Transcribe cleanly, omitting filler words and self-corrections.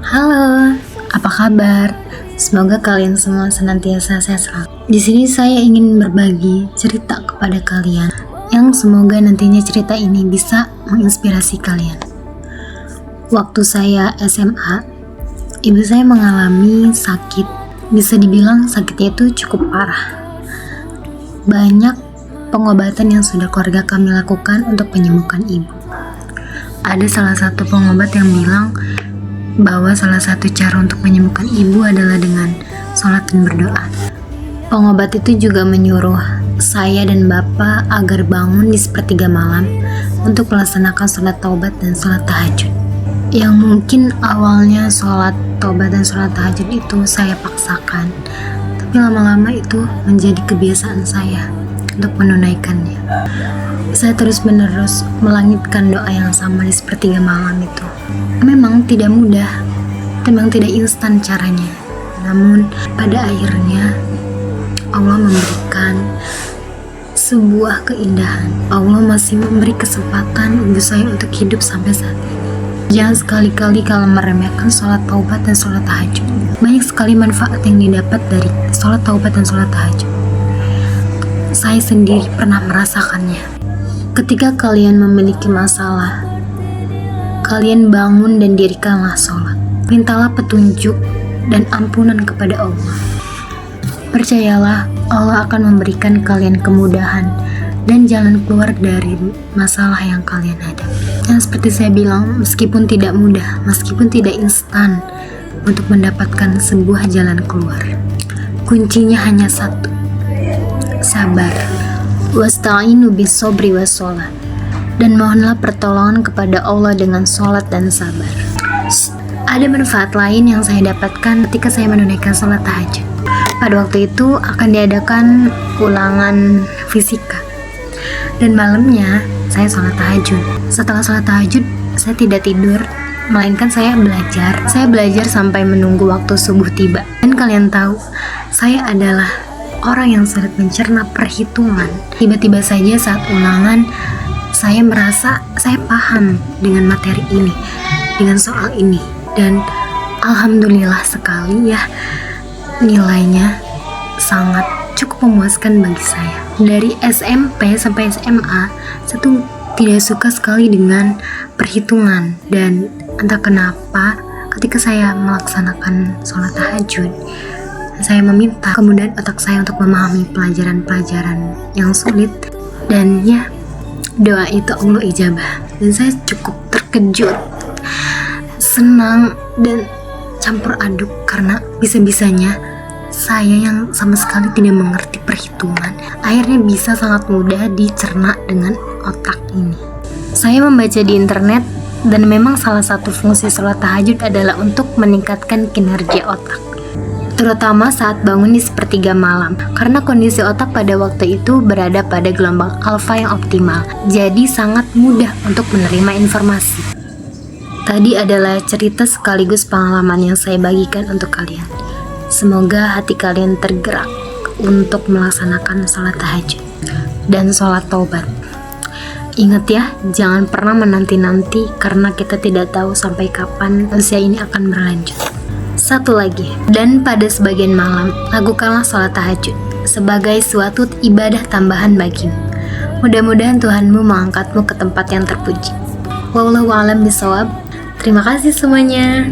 Halo, apa kabar? Semoga kalian semua senantiasa sehat selalu. Di sini saya ingin berbagi cerita kepada kalian yang semoga nantinya cerita ini bisa menginspirasi kalian. Waktu saya SMA, ibu saya mengalami sakit. Bisa dibilang sakitnya itu cukup parah. Banyak pengobatan yang sudah keluarga kami lakukan untuk menyembuhkan ibu. Ada salah satu pengobat yang bilang bahwa salah satu cara untuk menyembuhkan ibu adalah dengan sholat dan berdoa. Pengobat itu juga menyuruh saya dan bapak agar bangun di sepertiga malam untuk melaksanakan sholat taubat dan sholat tahajud. Yang mungkin awalnya sholat taubat dan sholat tahajud itu saya paksakan, tapi lama-lama itu menjadi kebiasaan saya untuk menunaikannya. Saya terus-menerus melangitkan doa yang sama di sepertiga malam itu. Memang tidak mudah, memang tidak instan caranya. Namun pada akhirnya Allah memberikan sebuah keindahan. Allah masih memberi kesempatan ibu saya untuk hidup sampai saat ini. Jangan sekali-kali kalau meremehkan sholat taubat dan sholat tahajud. Banyak sekali manfaat yang didapat dari sholat taubat dan sholat tahajud. Saya sendiri pernah merasakannya. Ketika kalian memiliki masalah, kalian bangun dan dirikanlah sholat. Mintalah petunjuk dan ampunan kepada Allah. Percayalah, Allah akan memberikan kalian kemudahan dan jalan keluar dari masalah yang kalian hadapi. Yang seperti saya bilang, meskipun tidak mudah, meskipun tidak instan untuk mendapatkan sebuah jalan keluar, kuncinya hanya satu: sabar. Wasta'inu bis-sobri was-sholat, dan mohonlah pertolongan kepada Allah dengan sholat dan sabar. Ada manfaat lain yang saya dapatkan ketika saya menunaikan sholat tahajud. Pada waktu itu akan diadakan ulangan fisika, dan malamnya saya sholat tahajud. Setelah sholat tahajud, saya tidak tidur, melainkan saya belajar. Saya belajar sampai menunggu waktu subuh tiba. Dan kalian tahu, saya adalah orang yang sulit mencerna perhitungan. Tiba-tiba saja saat ulangan, saya merasa saya paham dengan materi ini, dengan soal ini. Dan alhamdulillah sekali ya, nilainya sangat cukup memuaskan bagi saya. Dari SMP sampai SMA, saya tuh tidak suka sekali dengan perhitungan. Dan entah kenapa ketika saya melaksanakan sholat tahajud, saya meminta kemudahan otak saya untuk memahami pelajaran-pelajaran yang sulit. Dan ya, doa itu Allah ijabah. Dan saya cukup terkejut, senang, dan campur aduk karena bisa-bisanya saya yang sama sekali tidak mengerti perhitungan akhirnya bisa sangat mudah dicerna dengan otak ini. Saya membaca di internet, dan memang salah satu fungsi sholat tahajud adalah untuk meningkatkan kinerja otak, terutama saat bangun di sepertiga malam, karena kondisi otak pada waktu itu berada pada gelombang alfa yang optimal, jadi sangat mudah untuk menerima informasi. Tadi adalah cerita sekaligus pengalaman yang saya bagikan untuk kalian. Semoga hati kalian tergerak untuk melaksanakan sholat tahajud dan sholat taubat. Ingat ya, jangan pernah menanti-nanti, karena kita tidak tahu sampai kapan usia ini akan berlanjut. Satu lagi, dan pada sebagian malam, lakukanlah sholat tahajud sebagai suatu ibadah tambahan bagimu. Mudah-mudahan Tuhanmu mengangkatmu ke tempat yang terpuji. Wallahu a'lam bishawab. Terima kasih semuanya.